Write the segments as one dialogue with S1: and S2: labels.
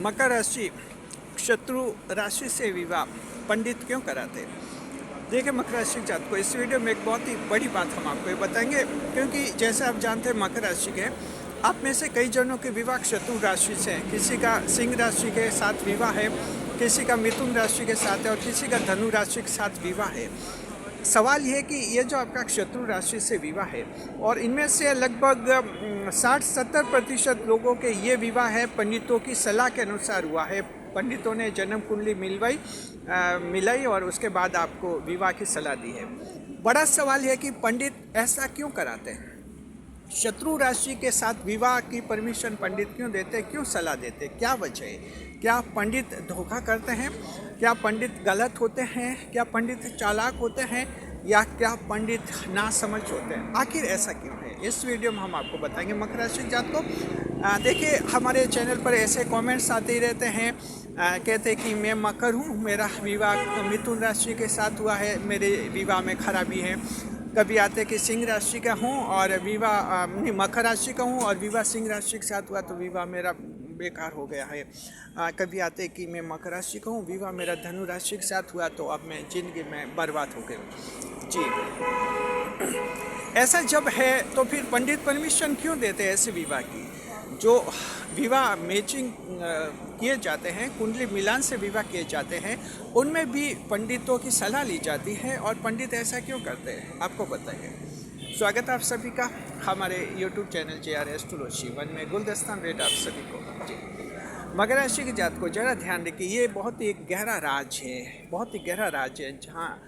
S1: मकर राशि शत्रु राशि से विवाह पंडित क्यों कराते हैं? देखिए मकर राशि के जातकों, इस वीडियो में एक बहुत ही बड़ी बात हम आपको ये बताएंगे, क्योंकि जैसे आप जानते हैं मकर राशि के आप में से कई जनों के विवाह शत्रु राशि से है। किसी का सिंह राशि के साथ विवाह है, किसी का मिथुन राशि के साथ है और किसी का धनु राशि के साथ विवाह है। सवाल ये है कि ये जो आपका शत्रु राशि से विवाह है और इनमें से लगभग 60-70% लोगों के ये विवाह है पंडितों की सलाह के अनुसार हुआ है। पंडितों ने जन्म कुंडली मिलाई और उसके बाद आपको विवाह की सलाह दी है। बड़ा सवाल है कि पंडित ऐसा क्यों कराते हैं? शत्रु राशि के साथ विवाह की परमिशन पंडित क्यों देते, क्यों सलाह देते, क्या वजह है? क्या पंडित धोखा करते हैं? क्या पंडित गलत होते हैं? क्या पंडित चालाक होते हैं या क्या पंडित नासमझ होते हैं? आखिर ऐसा क्यों है, इस वीडियो में हम आपको बताएंगे। मकर राशि के जातकों, देखिए हमारे चैनल पर ऐसे कमेंट्स आते ही रहते हैं, कहते हैं कि मैं मकर हूँ, मेरा विवाह मिथुन राशि के साथ हुआ है, मेरे विवाह में खराबी है। कभी आते कि सिंह राशि का हूँ और विवाह मकर राशि का हूँ और विवाह सिंह राशि के साथ हुआ तो विवाह मेरा बेकार हो गया है। कभी आते कि मैं मकर राशि का हूँ, विवाह मेरा धनु राशि के साथ हुआ तो अब मैं जिंदगी में बर्बाद हो गया। जी, ऐसा जब है तो फिर पंडित परमिशन क्यों देते हैं ऐसे विवाह की? जो विवाह मैचिंग किए जाते हैं, कुंडली मिलान से विवाह किए जाते हैं, उनमें भी पंडितों की सलाह ली जाती है। और पंडित ऐसा क्यों करते हैं आपको बताएंगे। स्वागत है आप सभी का हमारे YouTube चैनल JR एस्ट्रोलॉजी 1 में गुलदस्तान रेट आप सभी को। जी, मकर राशि की जात को जरा ध्यान रखिए, ये बहुत ही गहरा राज है, बहुत ही गहरा राज है जहाँ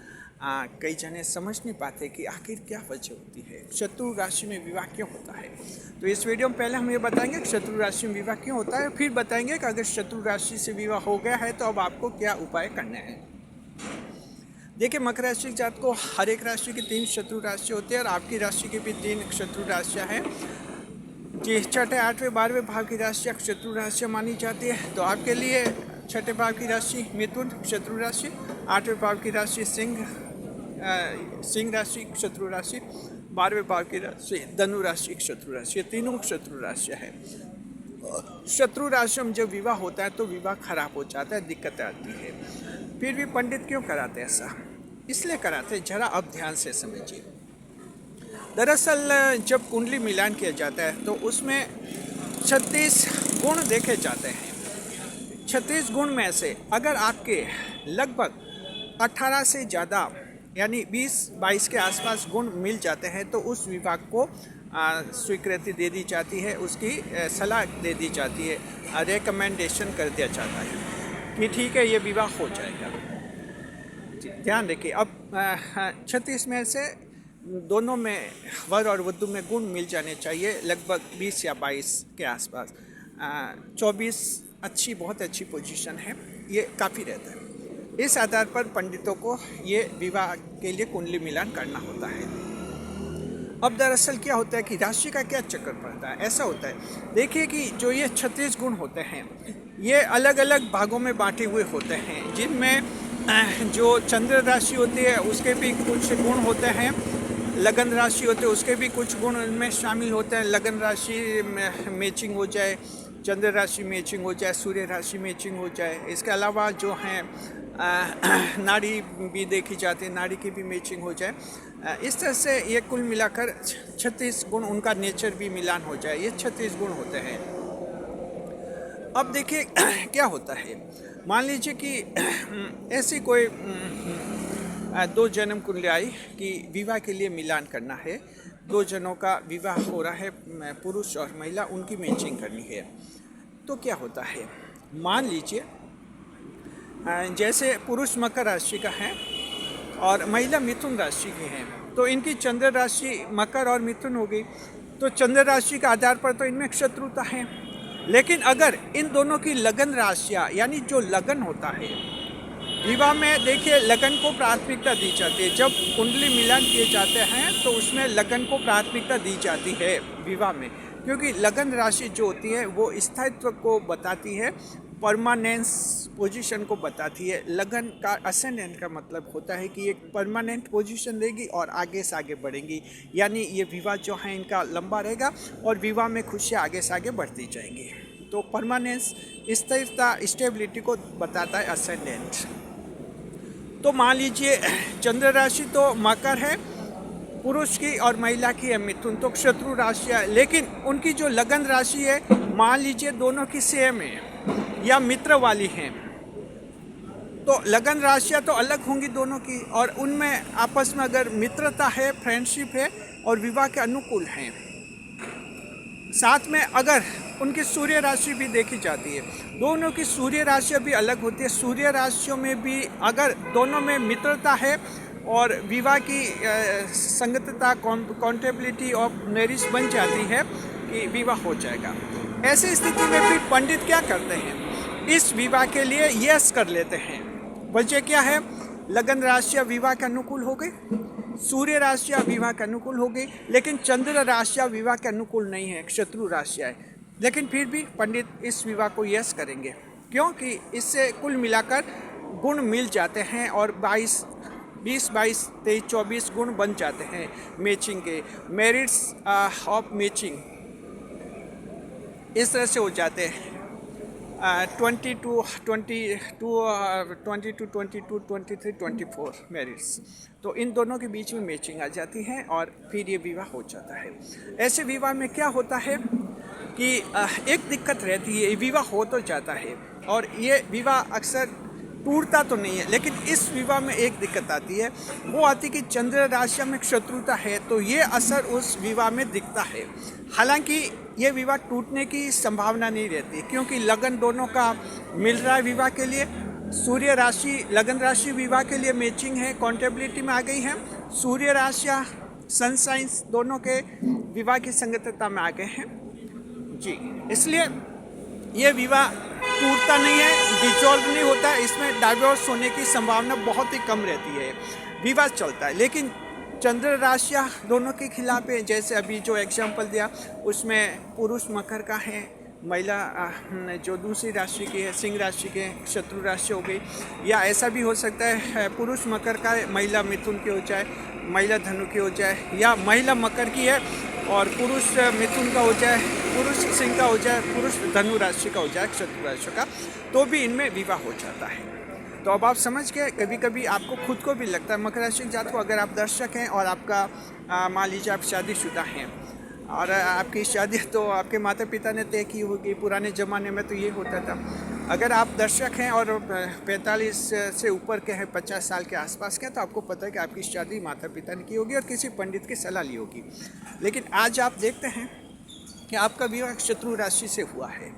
S1: कई जने समझ नहीं पाते कि आखिर क्या वजह होती है, शत्रु राशि में विवाह क्यों होता है। तो इस वीडियो में पहले हम ये बताएंगे कि शत्रु राशि में विवाह क्यों होता है, फिर बताएंगे कि अगर शत्रु राशि से विवाह हो गया है तो अब आपको क्या उपाय करने हैं। देखिए मकर राशि के जात को हर एक राशि की 3 शत्रु राशि होती है और आपकी राशि की भी 3 शत्रु राशियाँ हैं। जी, छठे 8वें 12वें भाव की राशियाँ शत्रु राशियाँ मानी जाती है। तो आपके लिए छठे भाव की राशि मिथुन शत्रु राशि, 8वें भाव की राशि सिंह राशि शत्रु राशि, 12वें भाव की राशि धनु राशि शत्रु राशि। ये तीनों शत्रु राशियाँ हैं। शत्रु राशि में जब विवाह होता है तो विवाह खराब हो जाता है, दिक्कतें आती है। फिर भी पंडित क्यों कराते हैं ऐसा? इसलिए कराते हैं, जरा अब ध्यान से समझिए। दरअसल जब कुंडली मिलान किया जाता है तो उसमें 36 गुण देखे जाते हैं। 36 गुण में से अगर आपके लगभग 18 से ज़्यादा यानी 20-22 के आसपास गुण मिल जाते हैं तो उस विभाग को स्वीकृति दे दी जाती है, उसकी सलाह दे दी जाती है, रिकमेंडेशन कर दिया जाता है कि ठीक है ये विवाह हो जाएगा। ध्यान रखिए, अब 36 में से दोनों में वर और वधू में गुण मिल जाने चाहिए, लगभग 20 या 22 के आसपास। 24 बहुत अच्छी पोजीशन है, ये काफ़ी रहता है। इस आधार पर पंडितों को ये विवाह के लिए कुंडली मिलान करना होता है। अब दरअसल क्या होता है कि राशि का क्या चक्कर पड़ता है, ऐसा होता है। देखिए कि जो ये 36 गुण होते हैं ये अलग अलग भागों में बांटे हुए होते हैं, जिनमें जो चंद्र राशि होती है उसके भी कुछ गुण होते हैं, लगन राशि होते हैं उसके भी कुछ गुण इनमें शामिल होते हैं। लगन राशि मैचिंग हो जाए, चंद्र राशि मैचिंग हो जाए, सूर्य राशि मैचिंग हो जाए। इसके अलावा जो हैं नाड़ी भी देखी जाती है, नाड़ी की भी मैचिंग हो जाए। इस तरह से ये कुल मिलाकर 36 गुण, उनका नेचर भी मिलान हो जाए, ये 36 गुण होते हैं। अब देखिए क्या होता है, मान लीजिए कि ऐसी कोई 2 जन्म कुंडली आई कि विवाह के लिए मिलान करना है, 2 जनों का विवाह हो रहा है, पुरुष और महिला, उनकी मैचिंग करनी है। तो क्या होता है, मान लीजिए जैसे पुरुष मकर राशि का है और महिला मिथुन राशि की है, तो इनकी चंद्र राशि मकर और मिथुन हो गई, तो चंद्र राशि के आधार पर तो इनमें शत्रुता है। लेकिन अगर इन दोनों की लगन राशियाँ यानी जो लगन होता है विवाह में, देखिए लगन को प्राथमिकता दी जाती है। जब कुंडली मिलान किए जाते हैं तो उसमें लगन को प्राथमिकता दी जाती है विवाह में, क्योंकि लगन राशि जो होती है वो स्थायित्व को बताती है, परमानेंस पोजीशन को बताती है। लगन का असेंडेंट का मतलब होता है कि एक परमानेंट पोजीशन रहेगी और आगे से आगे बढ़ेंगी, यानी ये विवाह जो है इनका लंबा रहेगा और विवाह में खुशियाँ आगे से आगे बढ़ती जाएंगी। तो परमानेंस, स्थिरता, स्टेबिलिटी को बताता है असेंडेंट। तो मान लीजिए चंद्र राशि तो मकर है, पुरुष की, और महिला की है मिथुन, तो शत्रु राशि है। लेकिन उनकी जो लगन राशि है, मान लीजिए दोनों की सेम है या मित्र वाली हैं, तो लगन राशियाँ तो अलग होंगी दोनों की, और उनमें आपस में अगर मित्रता है, फ्रेंडशिप है और विवाह के अनुकूल हैं। साथ में अगर उनकी सूर्य राशि भी देखी जाती है, दोनों की सूर्य राशियाँ भी अलग होती है। सूर्य राशियों में भी अगर दोनों में मित्रता है और विवाह की संगतता, कॉन्टेबिलिटी ऑफ मैरिज बन जाती है कि विवाह हो जाएगा। ऐसी स्थिति में भी पंडित क्या करते हैं, इस विवाह के लिए यस कर लेते हैं। वजह क्या है, लगन राशियाँ विवाह के अनुकूल हो गई, सूर्य राशियाँ विवाह के अनुकूल हो गई, लेकिन चंद्र राशियाँ विवाह के अनुकूल नहीं है, शत्रु राशियाँ है। लेकिन फिर भी पंडित इस विवाह को यस करेंगे, क्योंकि इससे कुल मिलाकर गुण मिल जाते हैं और 20, 22, 23, 24 गुण बन जाते हैं मैचिंग के। मेरिट्स ऑफ मैचिंग इस तरह से हो जाते हैं 22, 23, 24 मेरिट्स। तो इन दोनों के बीच में मैचिंग आ जाती है और फिर ये विवाह हो जाता है। ऐसे विवाह में क्या होता है कि एक दिक्कत रहती है, विवाह हो तो जाता है और ये विवाह अक्सर टूटता तो नहीं है, लेकिन इस विवाह में एक दिक्कत आती है, वो आती कि चंद्र राशि में शत्रुता है, तो ये असर उस विवाह में दिखता है। हालांकि ये विवाह टूटने की संभावना नहीं रहती, क्योंकि लगन दोनों का मिल रहा है विवाह के लिए। सूर्य राशि, लगन राशि विवाह के लिए मैचिंग है, कॉन्टेबिलिटी में आ गई है। सूर्य राशियाँ, सन साइंस दोनों के विवाह की संगतता में आ गए हैं जी। इसलिए ये विवाह टूटता नहीं है, डिसॉल्व नहीं होता है, इसमें डाइवोर्स होने की संभावना बहुत ही कम रहती है, विवाह चलता है। लेकिन चंद्र राशियाँ दोनों के खिलाफ है, जैसे अभी जो एग्जाम्पल दिया उसमें पुरुष मकर का है, महिला जो दूसरी राशि की है, सिंह राशि के, शत्रु राशि हो गई। या ऐसा भी हो सकता है पुरुष मकर का है, महिला मिथुन की हो जाए, महिला धनु की हो जाए, या महिला मकर की है और पुरुष मिथुन का हो जाए, पुरुष सिंह का हो जाए, पुरुष धनु राशि का हो जाए, शत्रु राशि का, तो भी इनमें विवाह हो जाता है। तो अब आप समझ गए। कभी कभी आपको खुद को भी लगता है, मकर राशि जात को अगर आप दर्शक हैं और आपका मान लीजिए आप शादीशुदा हैं और आपकी शादी तो आपके माता पिता ने तय की होगी, पुराने ज़माने में तो ये होता था। अगर आप दर्शक हैं और 45 से ऊपर के हैं, 50 साल के आसपास के हैं, तो आपको पता है कि आपकी शादी माता पिता ने की होगी और किसी पंडित की सलाह ली होगी। लेकिन आज आप देखते हैं कि आपका विवाह शत्रु राशि से हुआ है,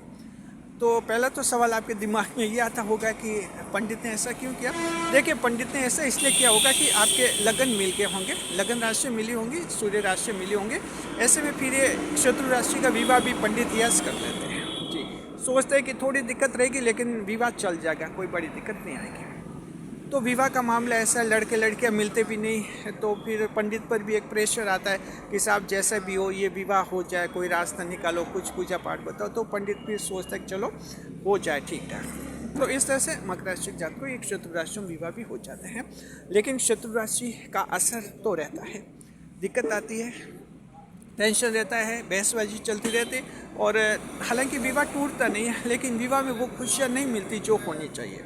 S1: तो पहला तो सवाल आपके दिमाग में ये आता होगा कि पंडित ने ऐसा क्यों किया। देखिए, पंडित ने ऐसा इसलिए किया होगा कि आपके लगन मिल के होंगे, लगन राशि मिली होंगी, सूर्य राशि मिली होंगे। ऐसे में फिर ये शत्रु राशि का विवाह भी पंडित यस कर देते हैं जी। सोचते हैं कि थोड़ी दिक्कत रहेगी लेकिन विवाह चल जाएगा, कोई बड़ी दिक्कत नहीं आएगी। तो विवाह का मामला ऐसा, लड़के लड़कियां मिलते भी नहीं, तो फिर पंडित पर भी एक प्रेशर आता है कि साहब जैसा भी हो ये विवाह हो जाए, कोई रास्ता निकालो, कुछ पूजा पाठ बताओ। तो पंडित फिर सोचता है चलो हो जाए ठीक ठाक। तो इस तरह से मकर राशि जात को एक शत्रु राशि में विवाह भी हो जाते हैं। लेकिन शत्रु राशि का असर तो रहता है, दिक्कत आती है, टेंशन रहता है, बहसबाजी चलती रहती है, और हालांकि विवाह टूटता नहीं है, लेकिन विवाह में वो खुशियाँ नहीं मिलती जो होनी चाहिए।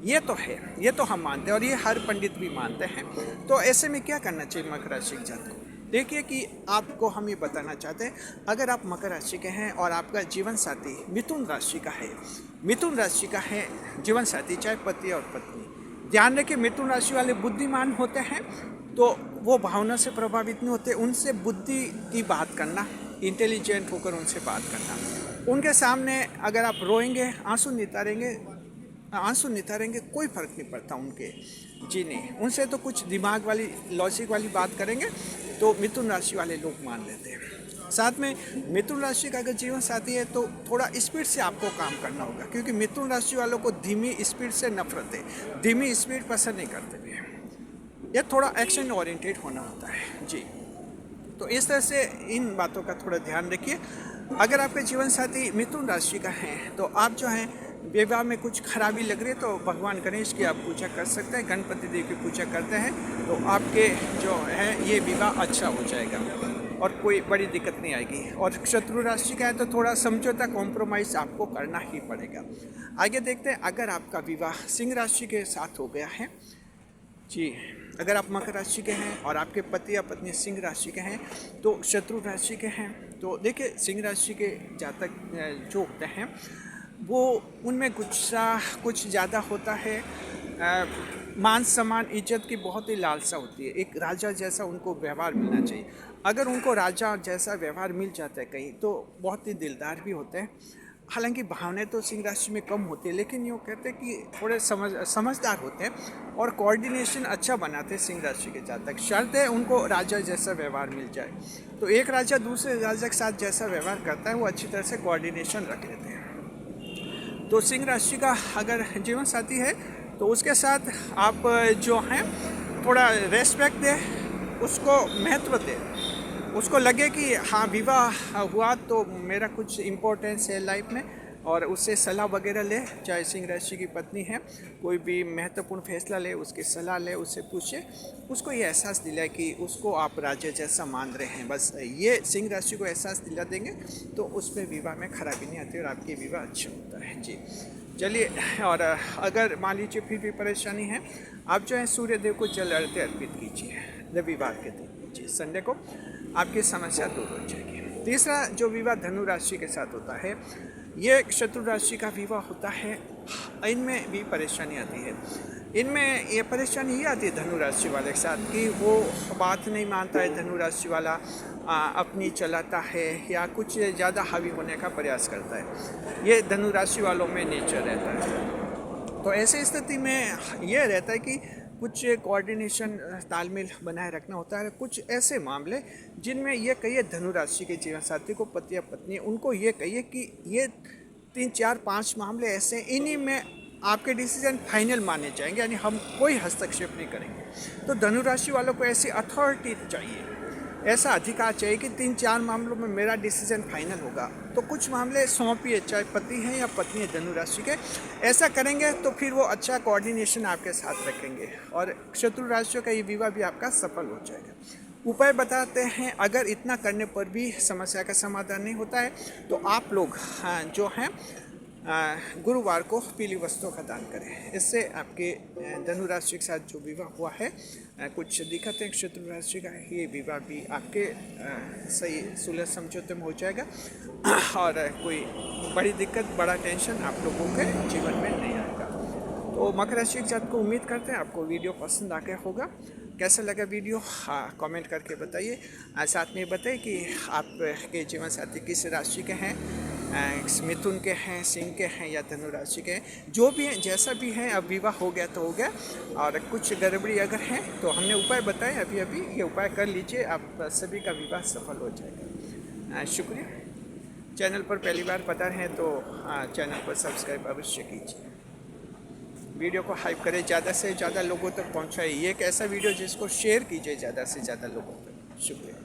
S1: ये तो है, ये तो हम मानते हैं और ये हर पंडित भी मानते हैं। तो ऐसे में क्या करना चाहिए मकर राशि के जात को? देखिए कि आपको हम ये बताना चाहते हैं, अगर आप मकर राशि के हैं और आपका जीवन साथी मिथुन राशि का है, मिथुन राशि का है जीवन साथी, चाहे पति और पत्नी, ध्यान रखिए मिथुन राशि वाले बुद्धिमान होते हैं, तो वो भावना से प्रभावित नहीं होते। उनसे बुद्धि की बात करना, इंटेलिजेंट होकर उनसे बात करना, उनके सामने अगर आप रोएंगे, आंसू नितारेंगे, कोई फ़र्क नहीं पड़ता उनके जी नहीं। उनसे तो कुछ दिमाग वाली, लॉजिक वाली बात करेंगे तो मिथुन राशि वाले लोग मान लेते हैं। साथ में मिथुन राशि का अगर जीवन साथी है तो थोड़ा स्पीड से आपको काम करना होगा, क्योंकि मिथुन राशि वालों को धीमी स्पीड से नफरत है, धीमी स्पीड पसंद नहीं करते भी। यह थोड़ा एक्शन ओरिएंटेड होना होता है जी। तो इस तरह से इन बातों का थोड़ा ध्यान रखिए। अगर आपके जीवन साथी मिथुन राशि का है तो आप जो हैं विवाह में कुछ खराबी लग रही है तो भगवान गणेश की आप पूजा कर सकते हैं, गणपति देव की पूजा करते हैं तो आपके जो है ये विवाह अच्छा हो जाएगा। और कोई बड़ी दिक्कत नहीं आएगी। और शत्रु राशि का है तो थोड़ा समझौता, कॉम्प्रोमाइज़ आपको करना ही पड़ेगा। आगे देखते हैं, अगर आपका विवाह सिंह राशि के साथ हो गया है जी, अगर आप मकर राशि के हैं और आपके पति या पत्नी सिंह राशि के हैं तो शत्रु राशि के हैं, तो देखिए सिंह राशि के जातक जो होते हैं वो उनमें गुस्सा कुछ ज़्यादा होता है, मान सम्मान इज्जत की बहुत ही लालसा होती है, एक राजा जैसा उनको व्यवहार मिलना चाहिए। अगर उनको राजा जैसा व्यवहार मिल जाता है कहीं तो बहुत ही दिलदार भी होते हैं। हालांकि भावनाएं तो सिंह राशि में कम होती है, लेकिन यूँ कहते हैं कि थोड़े समझदार होते हैं और कोऑर्डिनेशन अच्छा बनाते हैं सिंह राशि के जातक। शर्त है उनको राजा जैसा व्यवहार मिल जाए। तो एक राजा दूसरे राजा के साथ जैसा व्यवहार करता है वो अच्छी तरह से कोऑर्डिनेशन रख लेते हैं। तो सिंह राशि का अगर जीवन साथी है तो उसके साथ आप जो हैं थोड़ा रेस्पेक्ट दें, उसको महत्व दें, उसको लगे कि हाँ विवाह हुआ तो मेरा कुछ इम्पोर्टेंस है लाइफ में, और उससे सलाह वगैरह ले। चाहे सिंह राशि की पत्नी है, कोई भी महत्वपूर्ण फैसला ले उसकी सलाह ले, उससे पूछे, उसको ये एहसास दिलाए कि उसको आप राजा जैसा मान रहे हैं। बस ये सिंह राशि को एहसास दिला देंगे तो उसमें विवाह में खराबी नहीं आती और आपकी विवाह अच्छा होता है जी। चलिए, और अगर मान लीजिए फिर भी परेशानी है, आप जो है सूर्य देव को जल अर्घ्य अर्पित कीजिए रविवार के दिन जी, संडे को आपकी समस्या दूर हो जाएगी। तीसरा जो विवाह धनु राशि के साथ होता है, ये शत्रु राशि का विवाह होता है, इनमें भी परेशानी आती है। इनमें ये परेशानी ये आती है धनु राशि वाले के साथ कि वो बात नहीं मानता है, धनु राशि वाला अपनी चलाता है या कुछ ज़्यादा हावी होने का प्रयास करता है। ये धनु राशि वालों में नेचर रहता है। तो ऐसी स्थिति में ये रहता है कि कुछ कोऑर्डिनेशन तालमेल बनाए रखना होता है। कुछ ऐसे मामले जिनमें ये कहिए धनु राशि के जीवन साथी को, पति या पत्नी, उनको ये कहिए कि ये 3, 4, 5 मामले ऐसे, इन्हीं में आपके डिसीजन फाइनल माने जाएंगे, यानी हम कोई हस्तक्षेप नहीं करेंगे। तो धनु राशि वालों को ऐसी अथॉरिटी चाहिए, ऐसा अधिकार चाहिए कि 3, 4 मामलों में मेरा डिसीजन फाइनल होगा। तो कुछ मामले सौंपिए, चाहे पति हैं या पत्नी है धनु राशि के, ऐसा करेंगे तो फिर वो अच्छा कोऑर्डिनेशन आपके साथ रखेंगे और शत्रु राशियों का ये विवाह भी आपका सफल हो जाएगा। उपाय बताते हैं, अगर इतना करने पर भी समस्या का समाधान नहीं होता है तो आप लोग जो हैं गुरुवार को पीली वस्तुओं का दान करें। इससे आपके धनु राशि के साथ जो विवाह हुआ है कुछ दिक्कत है शत्रु राशि का, ये विवाह भी आपके सही सुलह समझौते में हो जाएगा और कोई बड़ी दिक्कत, बड़ा टेंशन आप लोगों के जीवन में नहीं आएगा। तो मकर राशि के साथ को उम्मीद करते हैं आपको वीडियो पसंद आ गया होगा। कैसा लगा वीडियो कमेंट करके बताइए। साथ में बताइए कि आपके जीवन साथी किस राशि के हैं, मिथुन के हैं, सिंह के हैं या धनु राशि के हैं। जो भी हैं, जैसा भी है, अब विवाह हो गया तो हो गया, और कुछ गड़बड़ी अगर है तो हमने उपाय बताए, अभी अभी ये उपाय कर लीजिए, आप सभी का विवाह सफल हो जाएगा। शुक्रिया। चैनल पर पहली बार पधारे हैं तो चैनल पर सब्सक्राइब अवश्य कीजिए। वीडियो को हाइप करें, ज़्यादा से ज़्यादा लोगों तक पहुँचाइए। ये एक ऐसा वीडियो जिसको शेयर कीजिए ज़्यादा से ज़्यादा लोगों तक। शुक्रिया।